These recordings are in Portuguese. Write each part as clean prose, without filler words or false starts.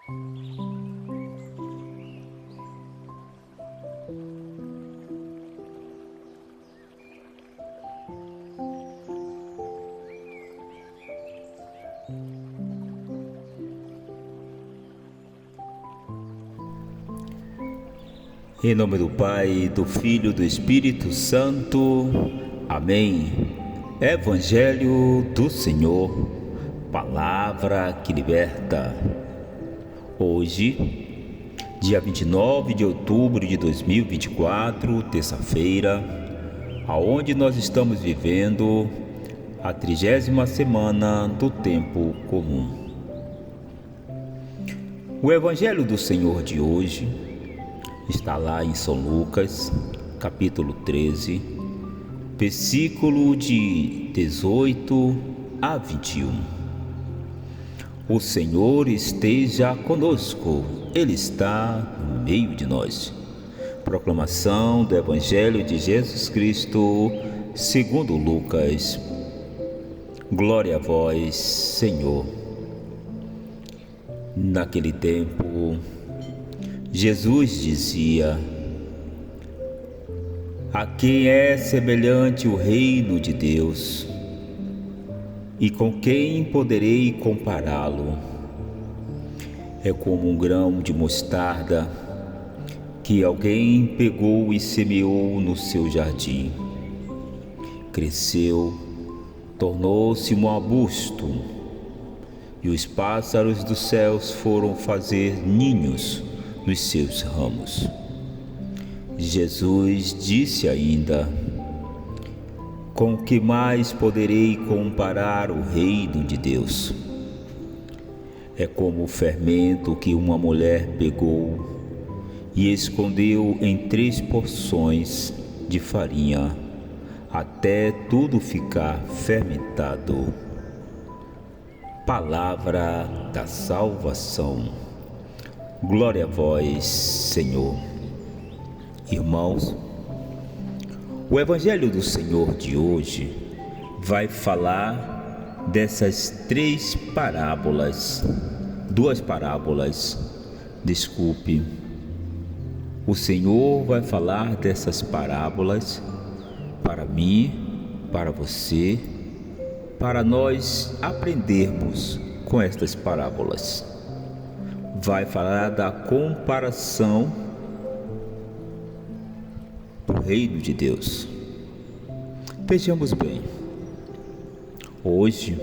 Em nome do Pai, do Filho e do Espírito Santo. Amém. Evangelho do Senhor, palavra que liberta. Hoje, dia 29 de outubro de 2024, terça-feira, aonde nós estamos vivendo a 30ª semana do tempo comum. O Evangelho do Senhor de hoje está lá em São Lucas, capítulo 13, versículo de 18 a 21. O Senhor esteja conosco, Ele está no meio de nós. Proclamação do Evangelho de Jesus Cristo, segundo Lucas. Glória a vós, Senhor. Naquele tempo, Jesus dizia: a quem é semelhante o reino de Deus? E com quem poderei compará-lo? É como um grão de mostarda que alguém pegou e semeou no seu jardim. Cresceu, tornou-se um arbusto, e os pássaros dos céus foram fazer ninhos nos seus ramos. Jesus disse ainda: com que mais poderei comparar o reino de Deus? É como o fermento que uma mulher pegou e escondeu em 3 porções de farinha, até tudo ficar fermentado. Palavra da salvação. Glória a vós, Senhor. Irmãos, o Evangelho do Senhor de hoje vai falar dessas 2 parábolas. O Senhor vai falar dessas parábolas para mim, para você, para nós aprendermos com estas parábolas. Vai falar da comparação do reino de Deus. Vejamos bem, hoje,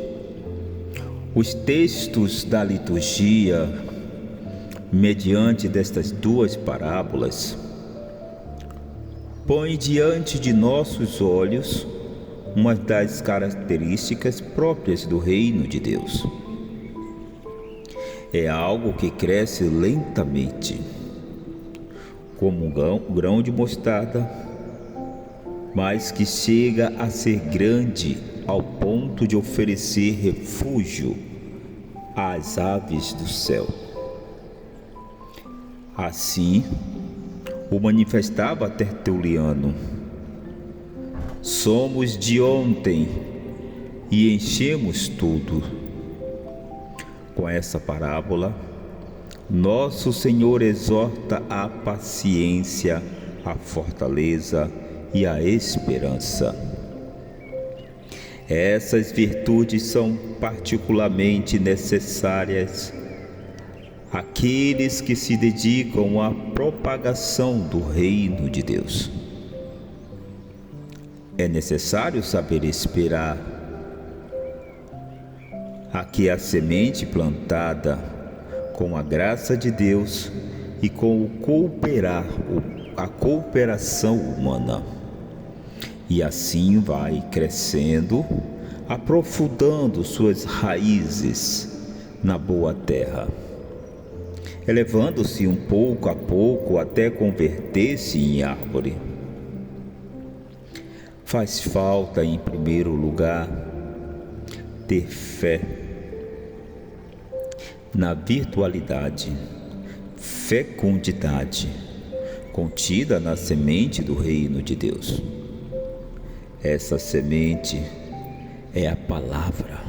os textos da liturgia, mediante destas 2 parábolas, põem diante de nossos olhos uma das características próprias do reino de Deus. É algo que cresce lentamente, como um grão de mostarda, mas que chega a ser grande ao ponto de oferecer refúgio às aves do céu. Assim, o manifestava Tertuliano: somos de ontem e enchemos tudo. Com essa parábola, nosso Senhor exorta a paciência, a fortaleza e a esperança. Essas virtudes são particularmente necessárias àqueles que se dedicam à propagação do reino de Deus. É necessário saber esperar a que a semente plantada com a graça de Deus e com a cooperação humana, e assim vai crescendo, aprofundando suas raízes na boa terra, elevando-se um pouco a pouco até converter-se em árvore. Faz falta, em primeiro lugar, ter fé na virtualidade, fecundidade contida na semente do reino de Deus. Essa semente é a palavra.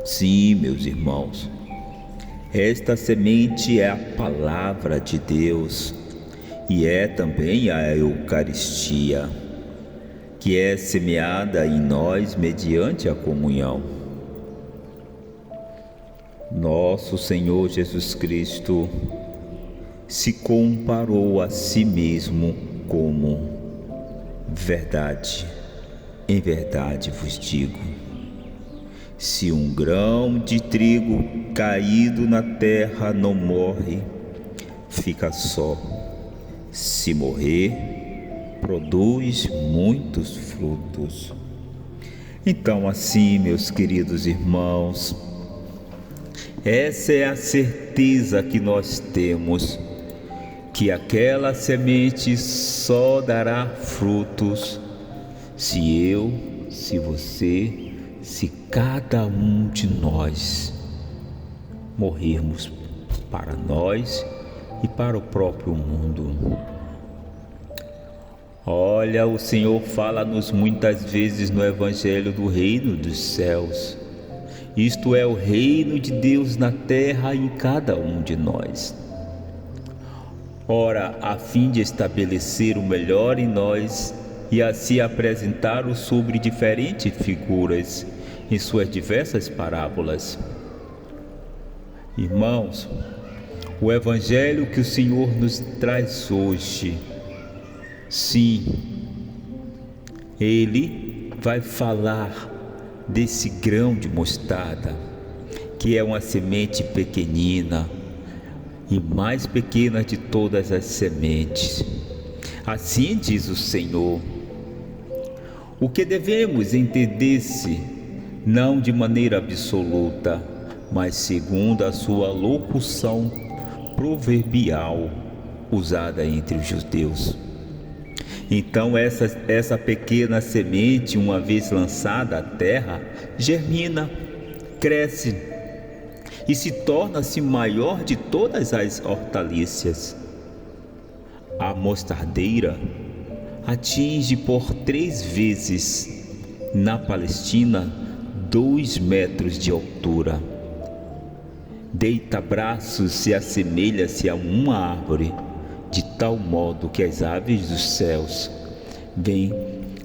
Sim, meus irmãos, Esta semente é a palavra de Deus e é também a Eucaristia, que é semeada em nós mediante a comunhão. Nosso Senhor Jesus Cristo se comparou a si mesmo como: verdade, em verdade vos digo, se um grão de trigo caído na terra não morre, fica só. Se morrer, produz muitos frutos. Então, assim, meus queridos irmãos, essa é a certeza que nós temos, que aquela semente só dará frutos se eu, se você, se cada um de nós morrermos para nós e para o próprio mundo. Olha, o Senhor fala-nos muitas vezes no Evangelho do Reino dos Céus. Isto é o reino de Deus na terra em cada um de nós. Ora, a fim de estabelecer o melhor em nós e assim apresentá-lo sobre diferentes figuras em suas diversas parábolas. Irmãos, o Evangelho que o Senhor nos traz hoje, sim, Ele vai falar desse grão de mostarda, que é uma semente pequenina e mais pequena de todas as sementes. Assim diz o Senhor. O que devemos entender-se, não de maneira absoluta, mas segundo a sua locução proverbial usada entre os judeus. Então essa pequena semente, uma vez lançada à terra, germina, cresce e se torna-se maior de todas as hortaliças. A mostardeira atinge por 3 vezes na Palestina 2 metros de altura. Deita braços e assemelha-se a uma árvore, de tal modo que as aves dos céus vêm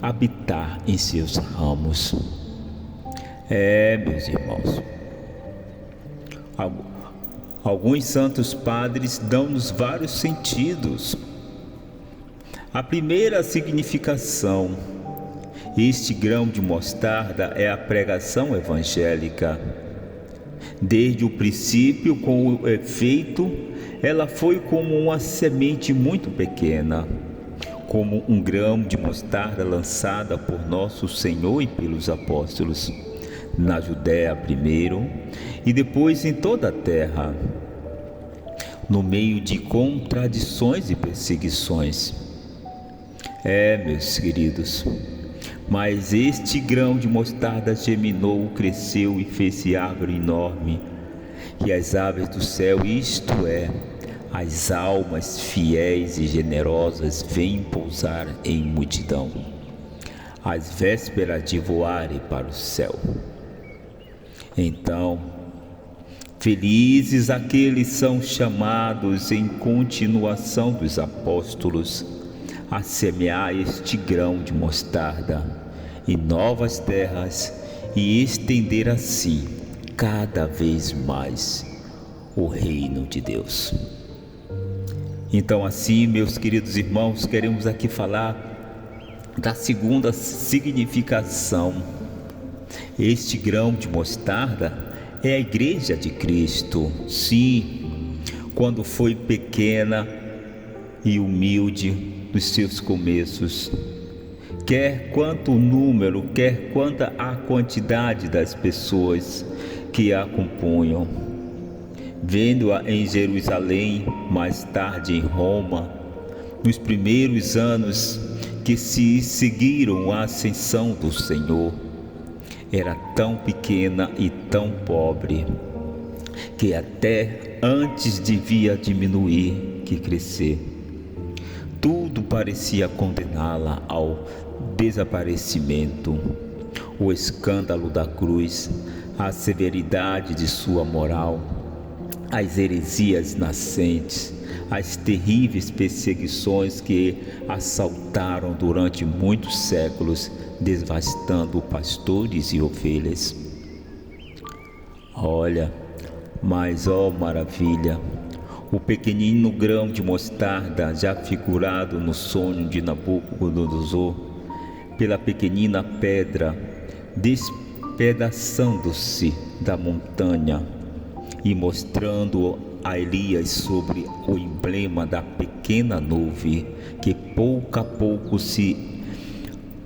habitar em seus ramos. Meus irmãos, alguns santos padres dão-nos vários sentidos. A primeira significação: este grão de mostarda é a pregação evangélica. Desde o princípio, com o efeito, ela foi como uma semente muito pequena, como um grão de mostarda lançada por nosso Senhor e pelos apóstolos, na Judéia primeiro e depois em toda a terra, no meio de contradições e perseguições. Meus queridos, mas este grão de mostarda germinou, cresceu e fez-se árvore enorme, e as aves do céu, isto é, as almas fiéis e generosas, vêm pousar em multidão, às vésperas de voarem para o céu. Então, felizes aqueles são chamados em continuação dos apóstolos a semear este grão de mostarda em novas terras e estender assim cada vez mais o reino de Deus. Então, assim, meus queridos irmãos, queremos aqui falar da segunda significação. Este grão de mostarda é a Igreja de Cristo. Sim, quando foi pequena e humilde nos seus começos, quer quanto o número, quer quanta a quantidade das pessoas que a compunham. Vendo-a em Jerusalém, mais tarde em Roma, nos primeiros anos que se seguiram à ascensão do Senhor, era tão pequena e tão pobre, que até antes devia diminuir que crescer. Tudo parecia condená-la ao desaparecimento. O escândalo da cruz, a severidade de sua moral, as heresias nascentes, as terríveis perseguições que assaltaram durante muitos séculos, devastando pastores e ovelhas. Olha, mas ó maravilha, o pequenino grão de mostarda, já figurado no sonho de Nabucodonosor, pela pequenina pedra, despedaçando-se da montanha e mostrando a Elias sobre o emblema da pequena nuvem que pouco a pouco se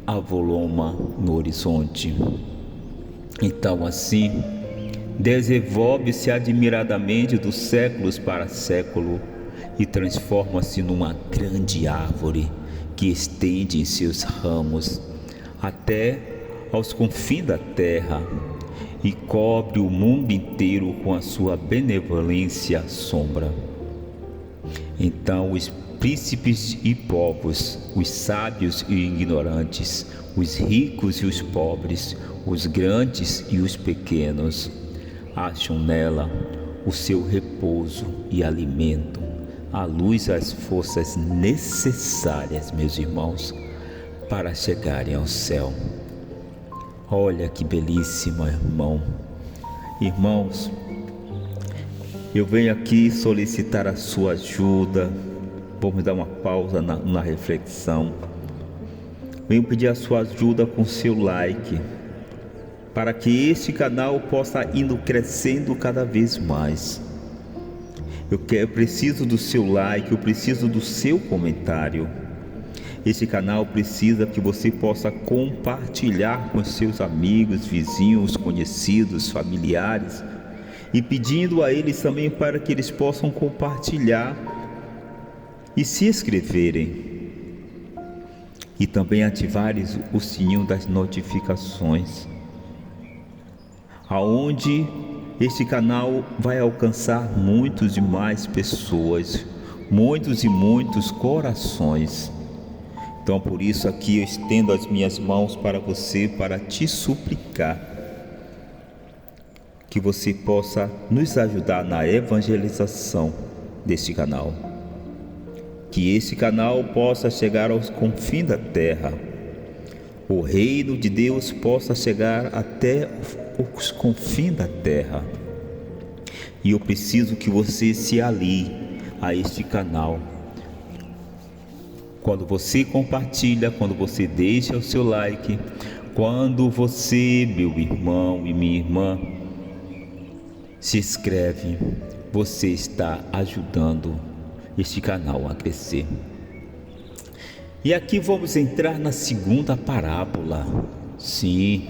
avoluma no horizonte. Então assim, desenvolve-se admiradamente dos séculos para século e transforma-se numa grande árvore que estende em seus ramos até aos confins da terra e cobre o mundo inteiro com a sua benevolência sombra. Então os príncipes e povos, os sábios e ignorantes, os ricos e os pobres, os grandes e os pequenos, acham nela o seu repouso e alimento, a luz e as forças necessárias, meus irmãos, para chegarem ao céu. Olha que belíssima, irmãos, eu venho aqui solicitar a sua ajuda. Vamos dar uma pausa na reflexão. Venho pedir a sua ajuda com seu like, para que este canal possa indo crescendo cada vez mais. Eu preciso do seu like, eu preciso do seu comentário. Este canal precisa que você possa compartilhar com seus amigos, vizinhos, conhecidos, familiares, e pedindo a eles também para que eles possam compartilhar e se inscreverem, e também ativarem o sininho das notificações, aonde este canal vai alcançar muitos e mais pessoas, muitos e muitos corações. Então por isso aqui eu estendo as minhas mãos para você, para te suplicar que você possa nos ajudar na evangelização deste canal, que esse canal possa chegar aos confins da terra, o reino de Deus possa chegar até os confins da terra. E eu preciso que você se alie a este canal. Quando você compartilha, quando você deixa o seu like, quando você, meu irmão e minha irmã, se inscreve, você está ajudando este canal a crescer. E aqui vamos entrar na segunda parábola. Sim,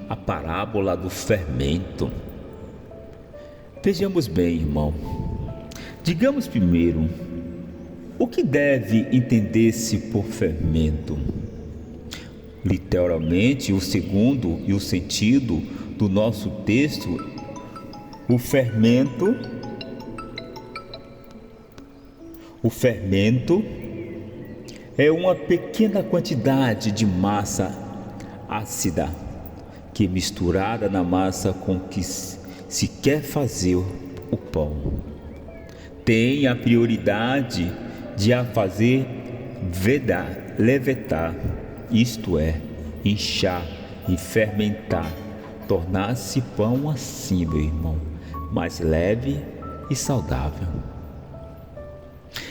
a parábola do fermento. Vejamos bem, irmão. Digamos primeiro, o que deve entender-se por fermento? Literalmente, o segundo e o sentido do nosso texto, o fermento é uma pequena quantidade de massa ácida que, misturada na massa com que se quer fazer o pão, tem a prioridade de a fazer levetar, isto é, inchar e fermentar, tornar-se pão assim, meu irmão, mais leve e saudável.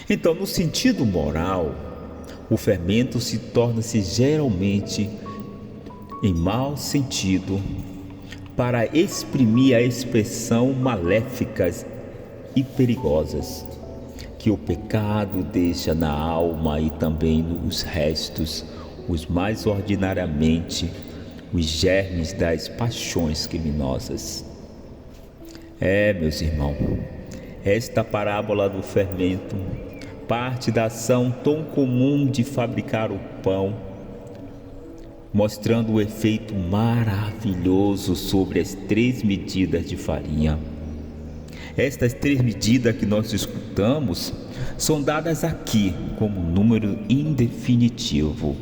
Então, no sentido moral, o fermento se torna-se geralmente em mau sentido para exprimir a expressão maléficas e perigosas que o pecado deixa na alma e também nos restos, os mais ordinariamente, os germes das paixões criminosas. Meus irmãos, esta parábola do fermento parte da ação tão comum de fabricar o pão, mostrando o efeito maravilhoso sobre as 3 medidas de farinha. Estas 3 medidas que nós escutamos são dadas aqui como número indefinitivo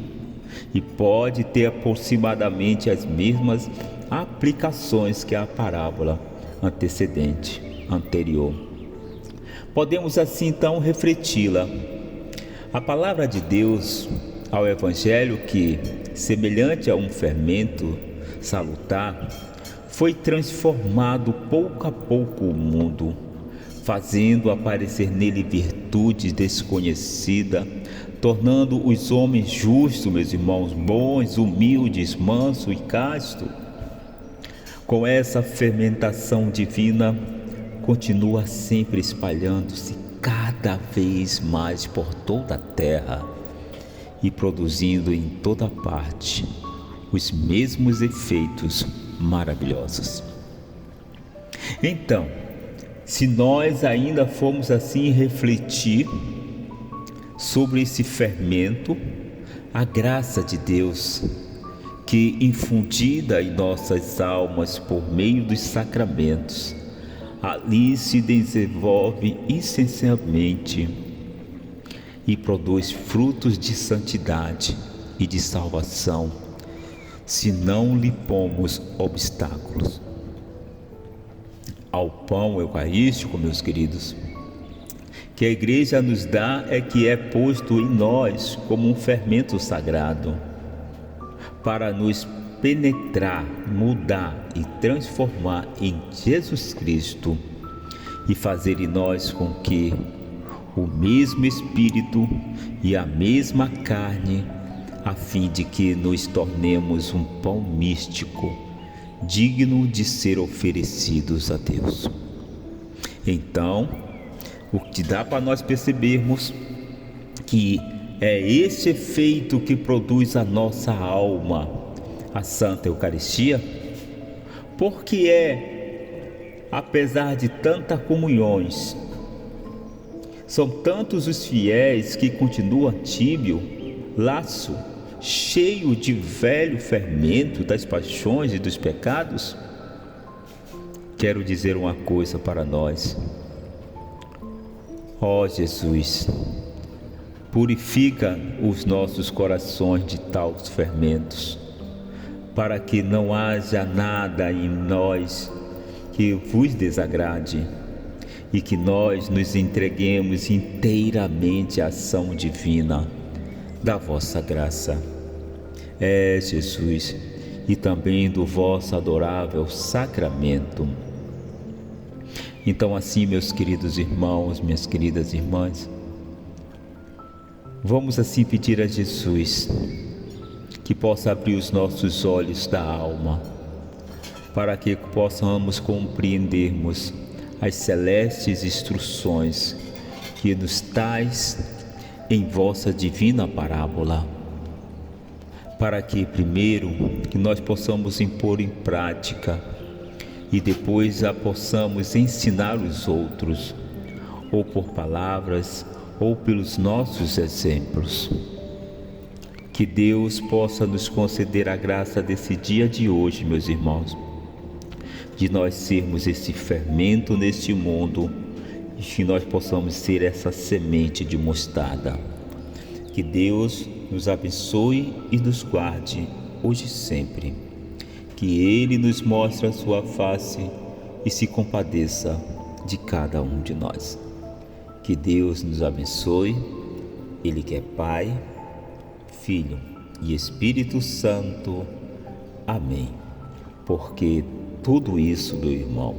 e pode ter aproximadamente as mesmas aplicações que a parábola anterior. podemos assim então refleti-la. A palavra de Deus ao Evangelho, que, semelhante a um fermento salutar, foi transformado pouco a pouco o mundo, fazendo aparecer nele virtudes desconhecidas, tornando os homens justos, meus irmãos, bons, humildes, mansos e castos. Com essa fermentação divina, continua sempre espalhando-se cada vez mais por toda a terra e produzindo em toda parte os mesmos efeitos maravilhosos. Então, se nós ainda formos assim refletir sobre esse fermento, a graça de Deus, que infundida em nossas almas por meio dos sacramentos, ali se desenvolve essencialmente e produz frutos de santidade e de salvação, se não lhe pomos obstáculos. Ao pão eucarístico, meus queridos, que a Igreja nos dá é que é posto em nós como um fermento sagrado, para nos penetrar, mudar e transformar em Jesus Cristo e fazer em nós com que o mesmo Espírito e a mesma carne, a fim de que nos tornemos um pão místico, digno de ser oferecidos a Deus. Então, o que dá para nós percebermos que é esse efeito que produz a nossa alma, a Santa Eucaristia, porque apesar de tantas comunhões, são tantos os fiéis que continuam tíbio, laço, cheio de velho fermento das paixões e dos pecados. Quero dizer uma coisa para nós. Ó Jesus, purifica os nossos corações de tais fermentos, para que não haja nada em nós que vos desagrade e que nós nos entreguemos inteiramente à ação divina da vossa graça. Jesus, e também do vosso adorável sacramento. Então assim, meus queridos irmãos, minhas queridas irmãs, vamos assim pedir a Jesus que possa abrir os nossos olhos da alma, para que possamos compreendermos as celestes instruções que nos tais em vossa divina parábola, para que primeiro que nós possamos impor em prática e depois a possamos ensinar os outros, ou por palavras ou pelos nossos exemplos. Que Deus possa nos conceder a graça desse dia de hoje, meus irmãos, de nós sermos esse fermento neste mundo e que nós possamos ser essa semente de mostarda. Que Deus nos abençoe e nos guarde hoje e sempre. Que Ele nos mostre a sua face e se compadeça de cada um de nós. Que Deus nos abençoe, Ele que é Pai, Filho e Espírito Santo. Amém. Porque tudo isso, meu irmão,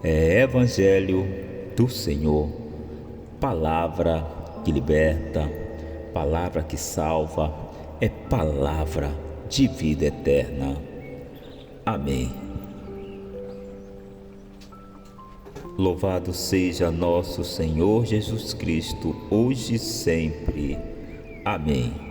é Evangelho do Senhor, palavra que liberta, palavra que salva, é palavra de vida eterna. Amém. Louvado seja nosso Senhor Jesus Cristo, hoje e sempre. Amém.